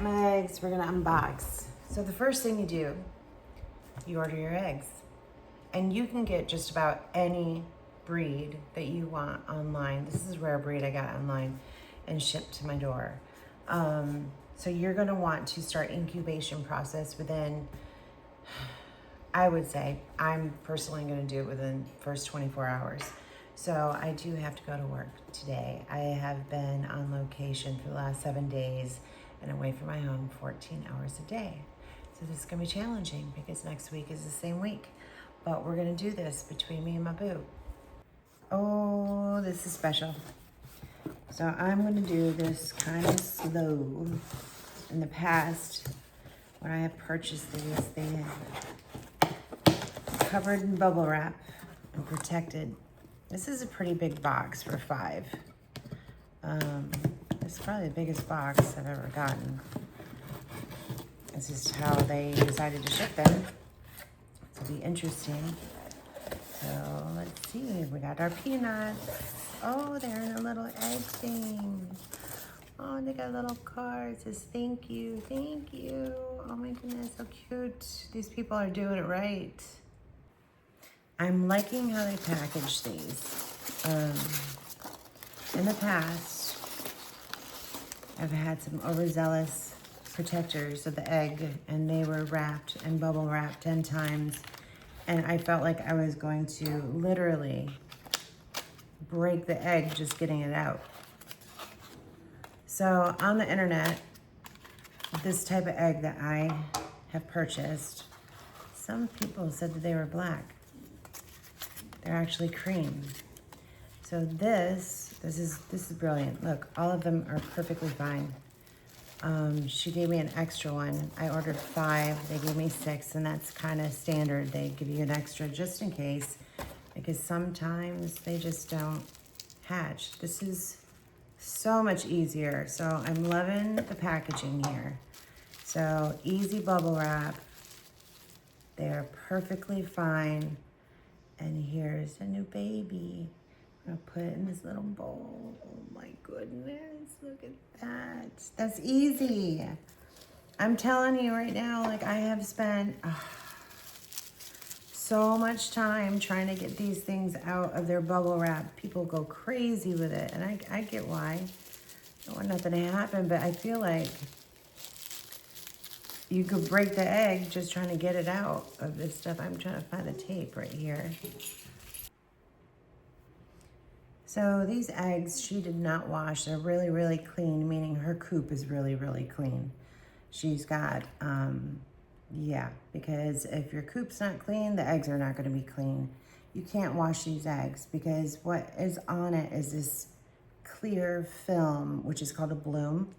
my eggs. We're gonna unbox. So the first thing you do, you order your eggs. And you can get just about any breed that you want online. This is a rare breed I got online and shipped to my door. So you're gonna want to start incubation process within, I would say, I'm personally gonna do it within the first 24 hours. So I do have to go to work today. I have been on location for the last 7 days and away from my home 14 hours a day. So this is gonna be challenging because next week is the same week. But we're gonna do this between me and my boo. Oh, this is special. So I'm gonna do this kind of slow. In the past, when I have purchased these, they have covered in bubble wrap and protected. This is a pretty big box for 5. It's probably the biggest box I've ever gotten. This is how they decided to ship them. It'll be interesting. So let's see, we got our peanuts. Oh, they're in a little egg thing. Oh, they got a little card. It says thank you, thank you. Oh my goodness, so cute. These people are doing it right. I'm liking how they package these. In the past, I've had some overzealous protectors of the egg, and they were wrapped and bubble wrapped 10 times. And I felt like I was going to literally break the egg just getting it out. So on the internet, this type of egg that I have purchased, some people said that they were black. They're actually cream. So this is brilliant. Look, all of them are perfectly fine. She gave me an extra one. I ordered 5, they gave me 6, and that's kind of standard. They give you an extra just in case, because sometimes they just don't hatch. This is so much easier. So I'm loving the packaging here. So easy bubble wrap. They're perfectly fine. And here's a new baby. I'm gonna put it in this little bowl. Oh my goodness, look at that. That's easy. I'm telling you right now, like I have spent so much time trying to get these things out of their bubble wrap. People go crazy with it, and I get why. I don't want nothing to happen, but I feel like you could break the egg just trying to get it out of this stuff. I'm trying to find the tape right here. So these eggs, she did not wash. They're really, really clean, meaning her coop is really, really clean. She's got, yeah, because if your coop's not clean, the eggs are not gonna be clean. You can't wash these eggs because what is on it is this clear film, which is called a bloom,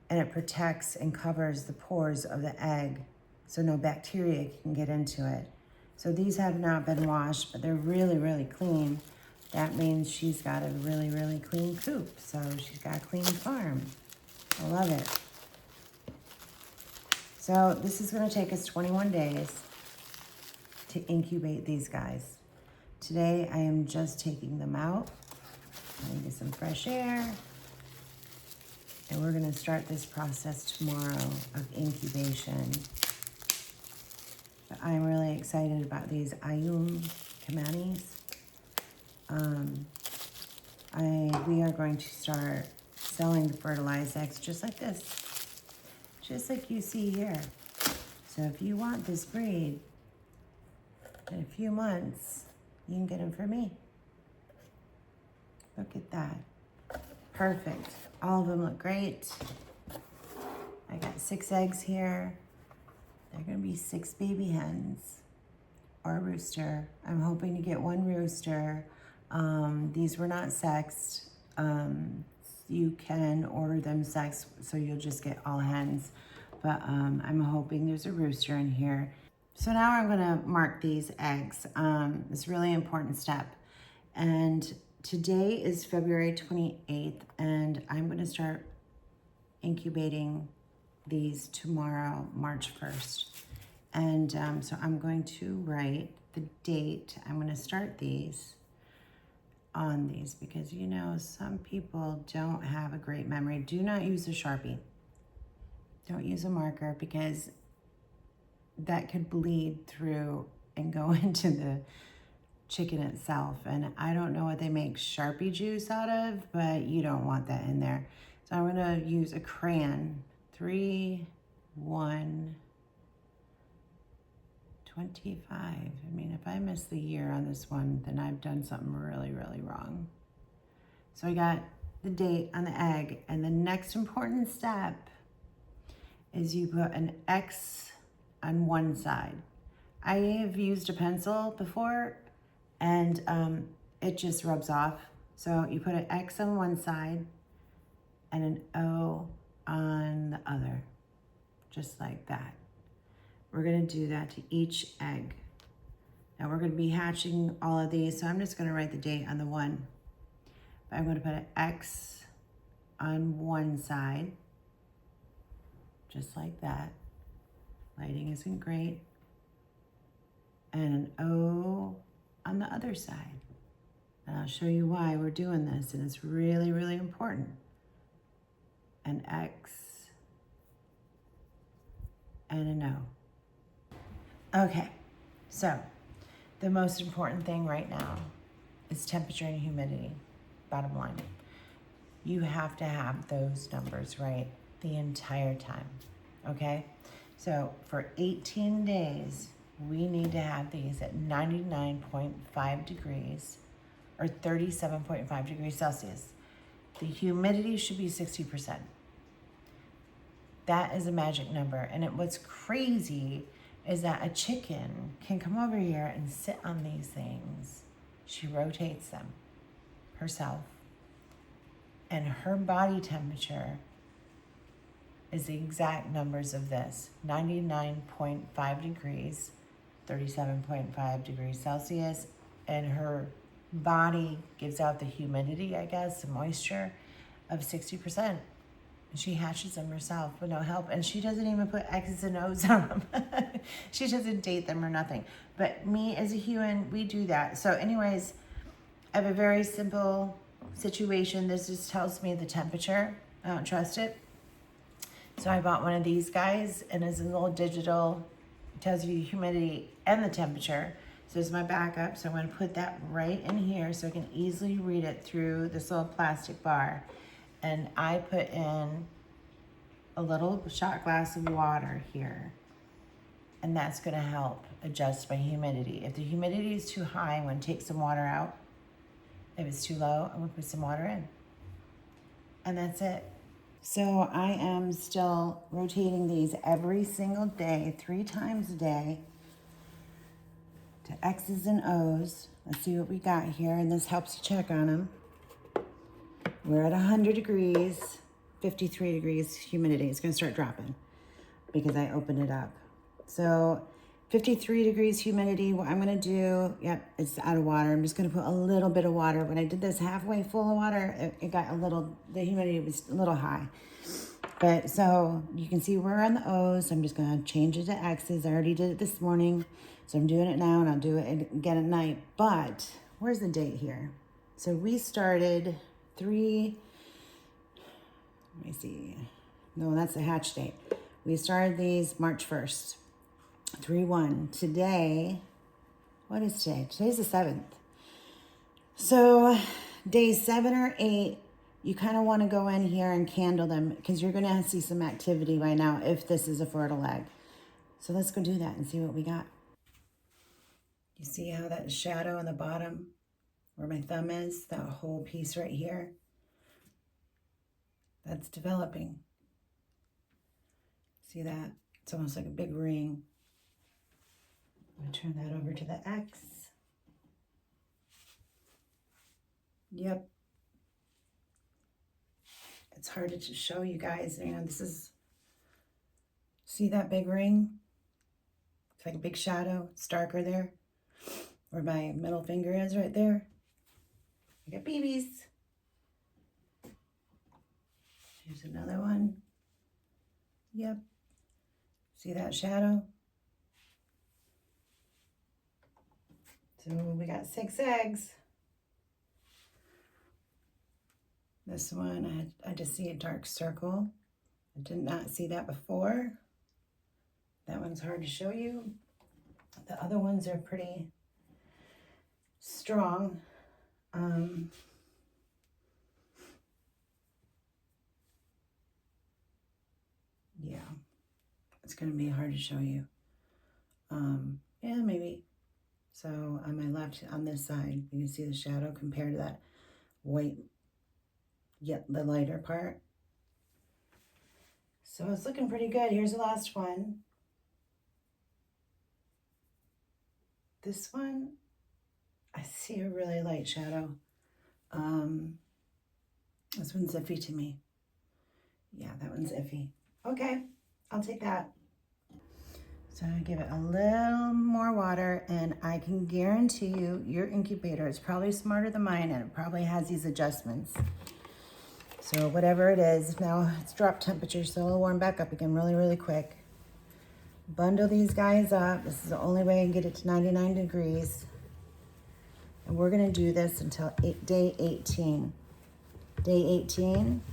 and it protects and covers the pores of the egg so no bacteria can get into it. So these have not been washed, but they're really, really clean. That means she's got a really, really clean coop. So she's got a clean farm. I love it. So this is gonna take us 21 days to incubate these guys. Today, I am just taking them out. I'm gonna get some fresh air. And we're gonna start this process tomorrow of incubation. But I'm really excited about these Ayam Cemani. We are going to start selling the fertilized eggs just like this, just like you see here. So if you want this breed, in a few months, you can get them for me. Look at that. Perfect. All of them look great. I got 6 eggs here. They're gonna be 6 baby hens or a rooster. I'm hoping to get 1 rooster. These were not sexed. You can order them sexed, so you'll just get all hens. But I'm hoping there's a rooster in here. So now I'm gonna mark these eggs. It's a really important step. And today is February 28th, and I'm gonna start incubating these tomorrow, March 1st. And so I'm going to write the date. I'm gonna start these on these because, you know, some people don't have a great memory. Do not use a Sharpie. Don't use a marker because that could bleed through and go into the chicken itself. And I don't know what they make Sharpie juice out of, but you don't want that in there. So I'm gonna use a crayon, 3, 1, 25. I mean, if I miss the year on this one, then I've done something really, really wrong. So I got the date on the egg, and the next important step is you put an X on one side. I have used a pencil before, and it just rubs off. So you put an X on one side and an O on the other, just like that. We're gonna do that to each egg. Now we're gonna be hatching all of these, so I'm just gonna write the date on the one. But I'm gonna put an X on one side, just like that. Lighting isn't great. And an O on the other side. And I'll show you why we're doing this, and it's really, really important. An X and an O. Okay, so the most important thing right now is temperature and humidity, bottom line. You have to have those numbers right the entire time, okay? So for 18 days, we need to have these at 99.5 degrees or 37.5 degrees Celsius. The humidity should be 60%. That is a magic number. And what's crazy is that a chicken can come over here and sit on these things. She rotates them herself. And her body temperature is the exact numbers of this: 99.5 degrees, 37.5 degrees Celsius, and her body gives out the humidity, I guess, the moisture of 60%. And she hatches them herself with no help. And she doesn't even put X's and O's on them. She doesn't date them or nothing. But me as a human, we do that. So anyways, I have a very simple situation. This just tells me the temperature. I don't trust it. So I bought one of these guys, and it's a little digital, it tells you the humidity and the temperature. So it's my backup. So I'm gonna put that right in here so I can easily read it through this little plastic bar. And I put in a little shot glass of water here. And that's gonna help adjust my humidity. If the humidity is too high, I'm gonna take some water out. If it's too low, I'm gonna put some water in. And that's it. So I am still rotating these every single day, 3 times a day, to X's and O's. Let's see what we got here, and this helps you check on them. We're at 100 degrees, 53 degrees humidity. It's gonna start dropping because I opened it up. So 53 degrees humidity, what I'm gonna do, yep, it's out of water. I'm just gonna put a little bit of water. When I did this halfway full of water, it got a little, the humidity was a little high. But so you can see we're on the O's. I'm just gonna change it to X's. I already did it this morning, so I'm doing it now, and I'll do it again at night. But where's the date here? So we started let me see. No, that's the hatch date. We started these March 1st. 3/1. Today, what is today? Today's the 7th. So day 7 or 8, you kind of want to go in here and candle them because you're going to see some activity by now if this is a fertile egg. So let's go do that and see what we got. You see how that shadow on the bottom where my thumb is, that whole piece right here? That's developing. See that? It's almost like a big ring. I'm going to turn that over to the X. Yep. It's hard to show you guys. You know, this is, see that big ring? It's like a big shadow. It's darker there. Where my middle finger is right there. I got babies. Here's another one. Yep. See that shadow? So we got 6 eggs. This one, I just see a dark circle. I did not see that before. That one's hard to show you. The other ones are pretty strong. Yeah, it's going to be hard to show you. Yeah, maybe. So on my left, on this side, you can see the shadow compared to that white, yet the lighter part. So it's looking pretty good. Here's the last one. This one, I see a really light shadow. This one's iffy to me. Yeah, that one's iffy. Okay, I'll take that. So I give it a little more water, and I can guarantee you your incubator is probably smarter than mine, and it probably has these adjustments. So whatever it is, now it's dropped temperature, so it'll warm back up again really, really quick. Bundle these guys up. This is the only way I can get it to 99 degrees. And we're gonna do this until day 18. Day 18,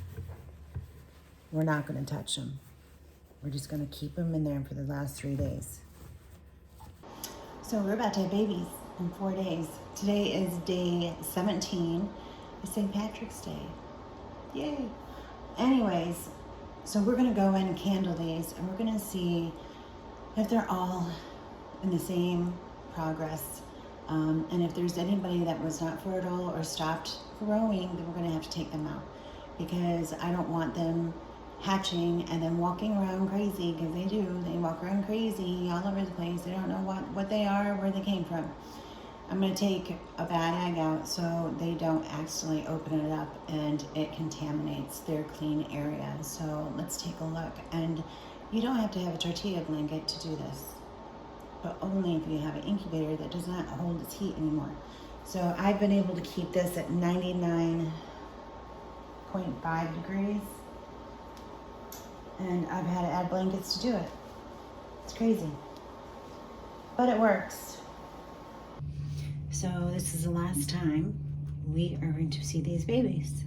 we're not gonna touch them. We're just gonna keep them in there for the last 3 days. So we're about to have babies in 4 days. Today is day 17. It's St. Patrick's Day. Yay. Anyways, so we're gonna go in and candle these, and we're gonna see if they're all in the same progress. And if there's anybody that was not fertile or stopped growing, then we're gonna have to take them out, because I don't want them hatching and then walking around crazy, because they do. They walk around crazy all over the place. They don't know what they are, where they came from. I'm gonna take a bad egg out so they don't accidentally open it up and it contaminates their clean area. So let's take a look. And you don't have to have a tortilla blanket to do this, but only if you have an incubator that does not hold its heat anymore. So I've been able to keep this at 99.5 degrees. And I've had to add blankets to do it. It's crazy, but it works. So this is the last time we are going to see these babies.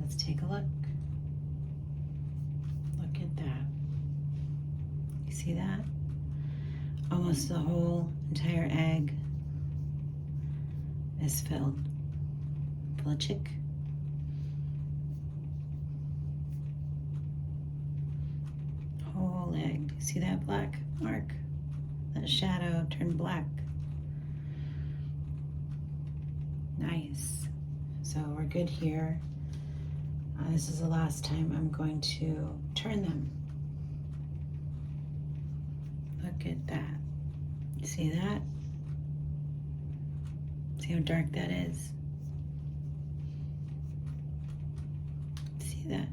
Let's take a look. Look at that. You see that? Almost the whole entire egg is filled full of chick. Whole egg. See that black mark? That shadow turned black. Nice. So we're good here. This is the last time I'm going to turn them. Look at that. You see that? See how dark that is? See that?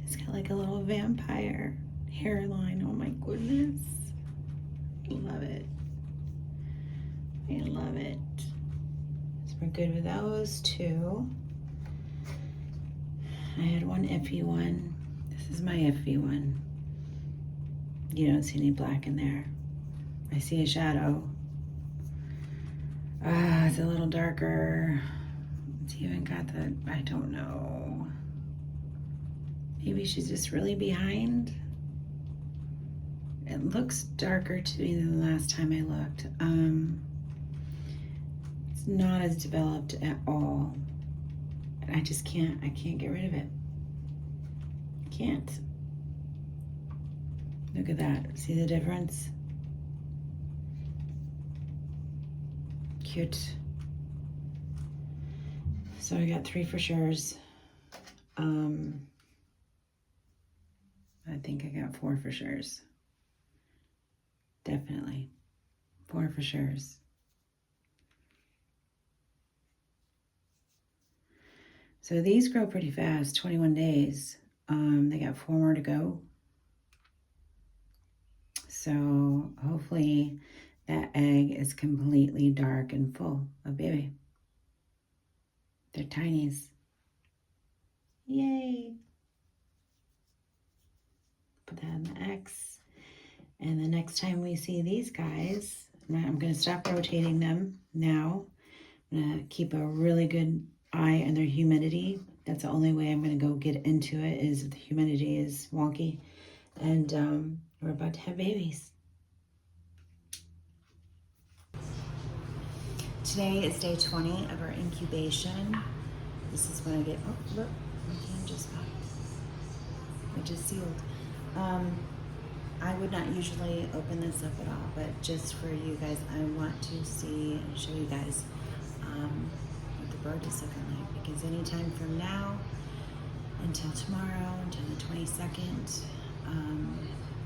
It's got like a little vampire hairline. Oh my goodness. I love it. I love it. So we're good with those two. I had one iffy one. This is my iffy one. You don't see any black in there. I see a shadow. It's a little darker. It's even got the, I don't know. Maybe she's just really behind. It looks darker to me than the last time I looked. It's not as developed at all. I just can't get rid of it. Can't. Look at that. See the difference? Cute. So I got 3 for sures. I think I got 4 for sures. Definitely. 4 for sures. So these grow pretty fast, 21 days. They got 4 more to go. So hopefully that egg is completely dark and full of baby. They're tinies. Yay. Put that in the X. And the next time we see these guys, I'm going to stop rotating them now. I'm going to keep a really good eye on their humidity. That's the only way I'm going to go get into it, is if the humidity is wonky. And we're about to have babies. Today is day 20 of our incubation. This is when I get, oh, look, my hand just popped. I just sealed. I would not usually open this up at all, but just for you guys, I want to see and show you guys what the bird is looking like, because anytime from now until tomorrow, until the 22nd,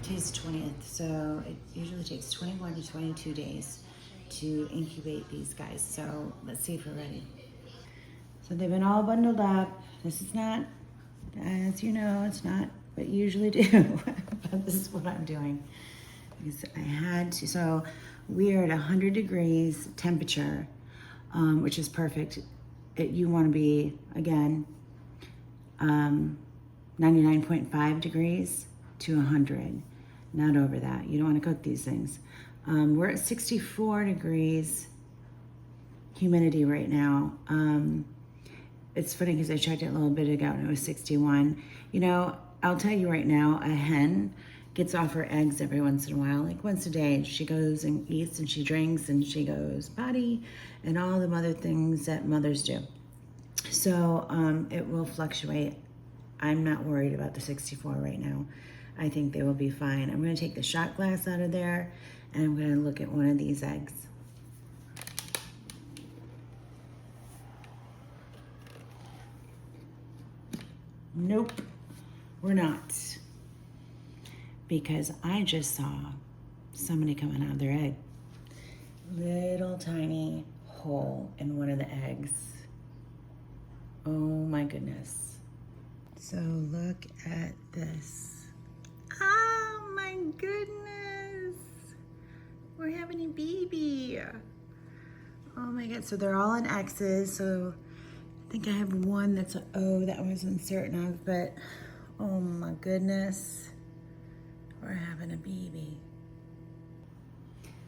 today's the 20th, so it usually takes 21 to 22 days to incubate these guys. So let's see if we're ready. So they've been all bundled up. This is not, as you know, it's not what you usually do, but this is what I'm doing because I had to. So we are at 100 degrees temperature, which is perfect. You want to be, again, 99.5 degrees to 100, not over that. You don't want to cook these things. We're at 64 degrees humidity right now. It's funny because I checked it a little bit ago and it was 61. You know, I'll tell you right now, a hen gets off her eggs every once in a while, like once a day. She goes and eats and she drinks and she goes potty and all the other things that mothers do. So it will fluctuate. I'm not worried about the 64 right now. I think they will be fine. I'm going to take the shot glass out of there and I'm going to look at one of these eggs. Nope, we're not. Because I just saw somebody coming out of their egg. Little tiny hole in one of the eggs. Oh my goodness. So look at this. Oh my goodness. We're having a baby. Oh my God, so they're all in X's. So I think I have one that's an O that I was uncertain of, but oh my goodness. We're having a baby.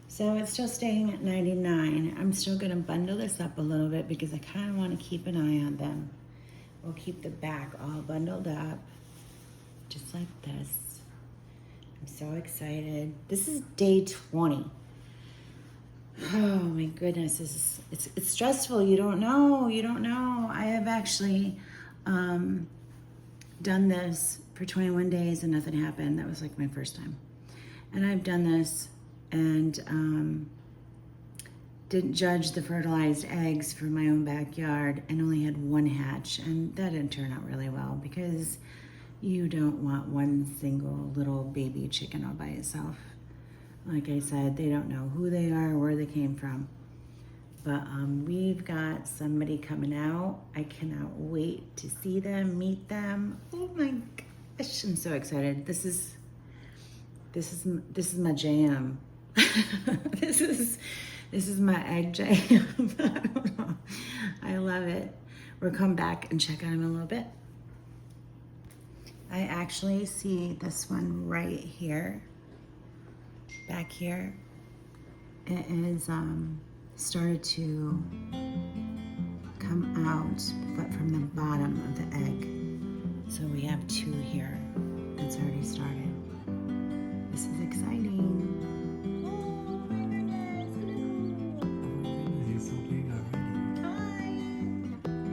So it's still staying at 99. I'm still gonna bundle this up a little bit because I kind of want to keep an eye on them. We'll keep the back all bundled up, just like this. I'm so excited. This is day 20. Oh my goodness, it's stressful. You don't know. I have actually done this for 21 days and nothing happened. That was like my first time. And I've done this and didn't judge the fertilized eggs for my own backyard and only had one hatch. And that didn't turn out really well because you don't want one single little baby chicken all by itself. Like I said, they don't know who they are, where they came from. But we've got somebody coming out. I cannot wait to see them, meet them. Oh my gosh, I'm so excited. This is my jam. This is my egg jam. I don't know. I love it. We'll come back and check on them in a little bit. I actually see this one right here. Back here, it is started to come out, but from the bottom of the egg. So we have two here. It's already started. This is exciting. Oh my goodness. He's so big already. Hi.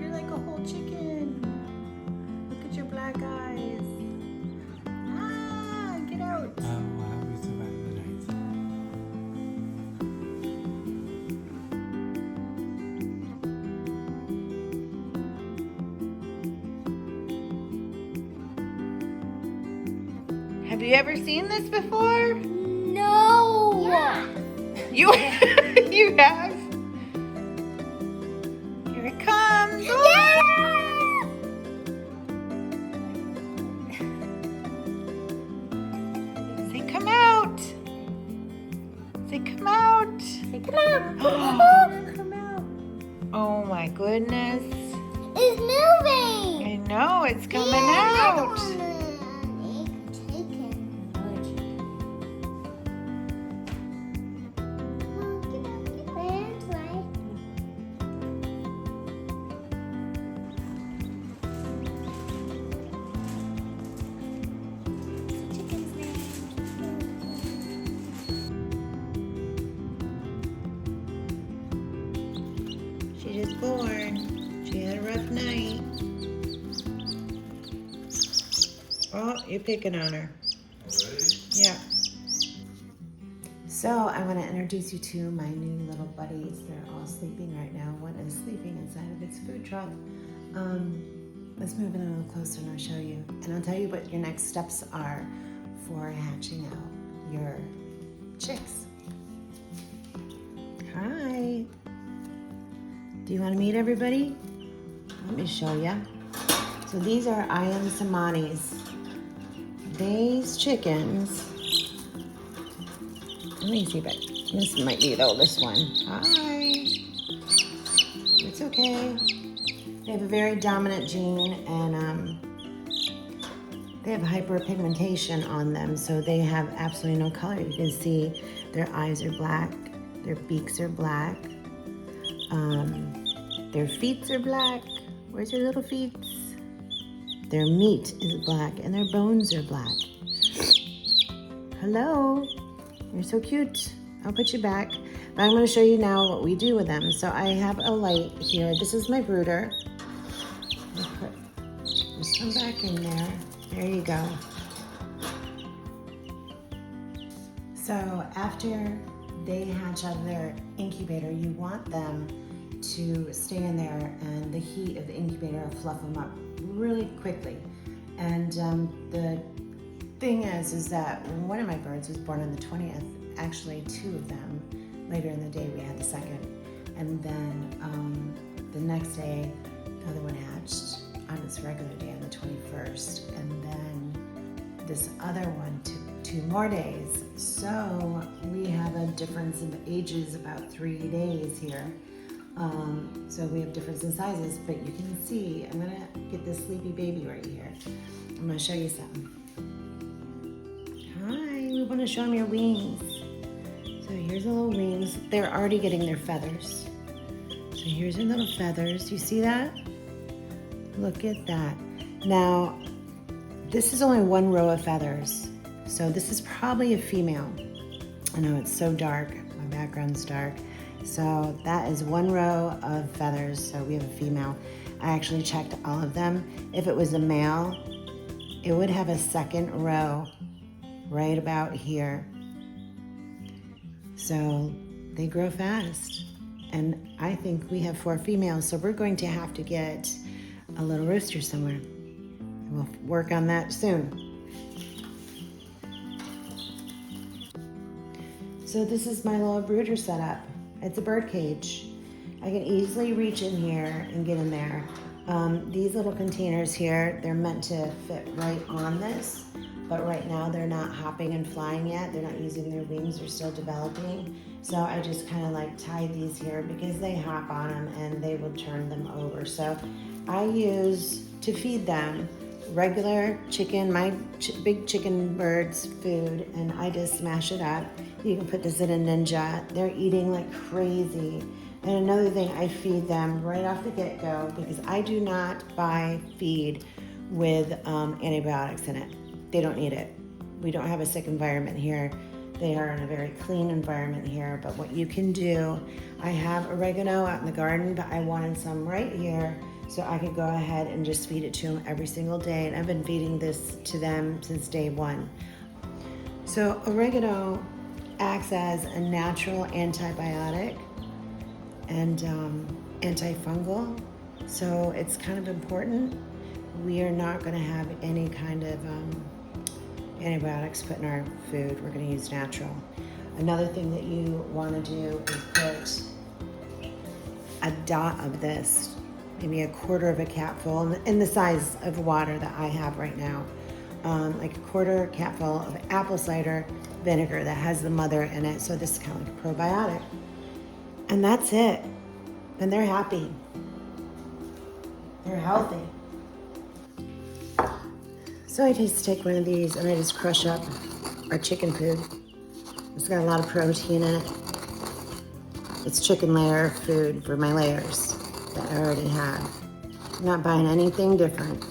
You're like a whole chicken. Look at your black eyes. Ah, get out. How we survive the night? Have you ever seen this before? No. Yeah. You you have? Here it comes. Yeah. Say come out. Say come out. Say come out. Come out. Oh my goodness. It's moving. I know, it's coming Yeah, out. You're picking on her. Yeah. So I want to introduce you to my new little buddies. They're all sleeping right now. One is sleeping inside of its food truck. Let's move in a little closer and I'll show you. And I'll tell you what your next steps are for hatching out your chicks. Hi. Do you want to meet everybody? Let me show you. So these are Ayam Cemanis. These chickens, let me see, but this might be the oldest one. Hi. It's okay. They have a very dominant gene and they have hyperpigmentation on them, so they have absolutely no color. You can see their eyes are black, their beaks are black, their feet are black. Where's your little feet? Their meat is black and their bones are black. Hello, you're so cute. I'll put you back. But I'm going to show you now what we do with them. So I have a light here. This is my brooder. I'll put this one back in there. There you go. So after they hatch out of their incubator, you want them to stay in there and the heat of the incubator will fluff them up really quickly. And the thing is that one of my birds was born on the 20th, actually two of them. Later in the day we had the second. And then the next day, the other one hatched on its regular day on the 21st. And then this other one took 2 more days. So we have a difference in ages, about 3 days here. So we have difference in sizes, but you can see, I'm gonna get this sleepy baby right here. I'm gonna show you something. Hi, we wanna show them your wings. So here's the little wings. They're already getting their feathers. So here's your little feathers. You see that? Look at that. Now, this is only 1 row of feathers. So this is probably a female. I know it's so dark, my background's dark. So that is 1 row of feathers, so we have a female. I actually checked all of them. If it was a male, it would have a 2nd row right about here. So they grow fast. And I think we have 4 females, so we're going to have to get a little rooster somewhere. We'll work on that soon. So this is my little brooder setup. It's a bird cage. I can easily reach in here and get in there. These little containers here, they're meant to fit right on this, but right now they're not hopping and flying yet. They're not using their wings, they're still developing. So I just kind of like tie these here because they hop on them and they will turn them over. So I use, to feed them, regular chicken, my big chicken bird's food, and I just smash it up. You can put this in a Ninja. They're eating like crazy. And another thing, I feed them right off the get-go because I do not buy feed with antibiotics in it. They don't need it. We don't have a sick environment here. They are in a very clean environment here. But what you can do, I have oregano out in the garden, but I wanted some right here so I could go ahead and just feed it to them every single day. And I've been feeding this to them since day 1. So oregano acts as a natural antibiotic and antifungal, so it's kind of important. We are not going to have any kind of antibiotics put in our food. We're going to use natural. Another thing that you want to do is put a dot of this, maybe a 1/4 of a capful, in the size of water that I have right now, like a 1/4 capful of apple cider vinegar that has the mother in it. So this is kind of like a probiotic. And that's it. And they're happy. They're healthy. So I just take one of these and I just crush up our chicken food. It's got a lot of protein in it. It's chicken layer food for my layers that I already have. I'm not buying anything different.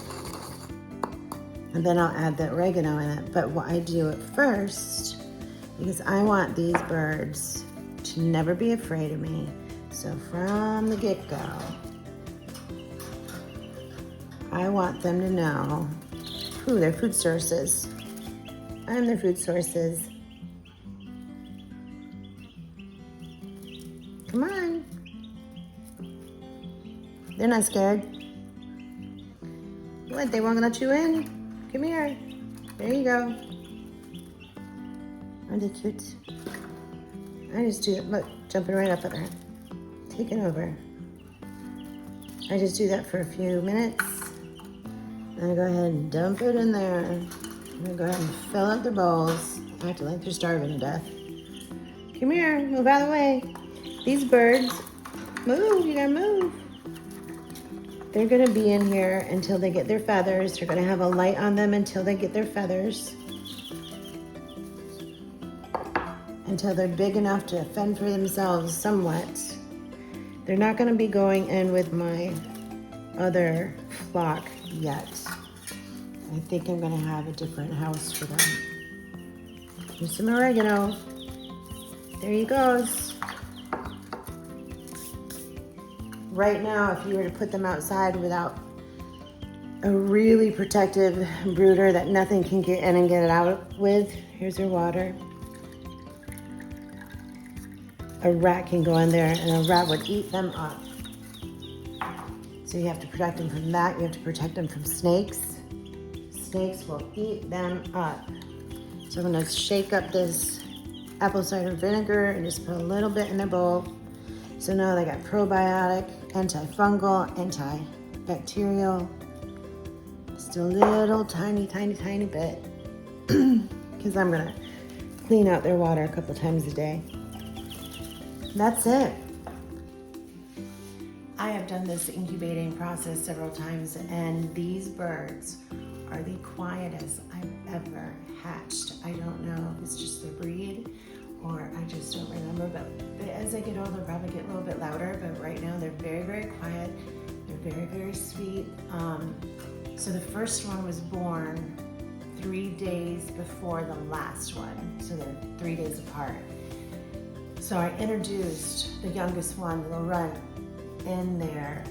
And then I'll add the oregano in it. But what I do at first, because I want these birds to never be afraid of me. So from the get-go, I want them to know Ooh, their food sources. I'm their food sources. Come on. They're not scared. What, they won't let you in? Come here. There you go. Aren't they cute? I just do that. Look, jumping right up at her. Taking over. I just do that for a few minutes. And I go ahead and dump it in there. I'm gonna go ahead and fill up their bowls. Acting like they're starving to death. Come here, move out of the way. These birds, move, you gotta move. They're gonna be in here until they get their feathers. They're gonna have a light on them until they get their feathers. Until they're big enough to fend for themselves somewhat. They're not gonna be going in with my other flock yet. I think I'm gonna have a different house for them. Here's some oregano. There he goes. Right now, if you were to put them outside without a really protective brooder that nothing can get in and get it out with, here's their water. A rat can go in there and a rat would eat them up. So you have to protect them from that. You have to protect them from snakes. Snakes will eat them up. So I'm gonna shake up this apple cider vinegar and just put a little bit in their bowl. So now they got probiotic, antifungal, antibacterial. Just a little tiny bit. Because I'm gonna clean out their water a couple times a day. That's it. I have done this incubating process several times, and these birds are the quietest I've ever hatched. I don't know if it's just the breed or I just don't remember, but as I get older, they'll probably get a little bit louder, but right now they're very quiet. They're very sweet. So the first one was born 3 days before the last one, so they're 3 days apart. So I introduced the youngest one, they'll run in there,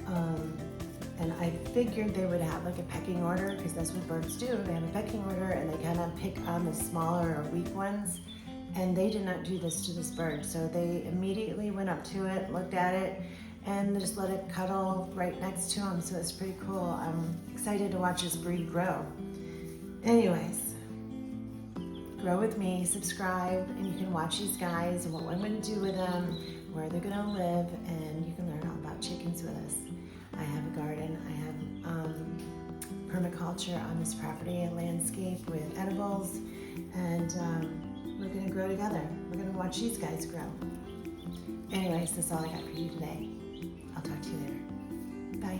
and I figured they would have like a pecking order, because that's what birds do. They have a pecking order and they kind of pick on the smaller or weak ones, and they did not do this to this bird. So they immediately went up to it, looked at it, and just let it cuddle right next to them. So it's pretty cool. I'm excited to watch this breed grow. Anyways, grow with me, subscribe, and you can watch these guys and what I'm going to do with them, where they're going to live, and you can learn all about chickens with us. I have a garden. I have permaculture on this property, a landscape with edibles, and we're going to grow together. We're going to watch these guys grow. Anyways, that's all I got for you today. I'll talk to you later. Bye.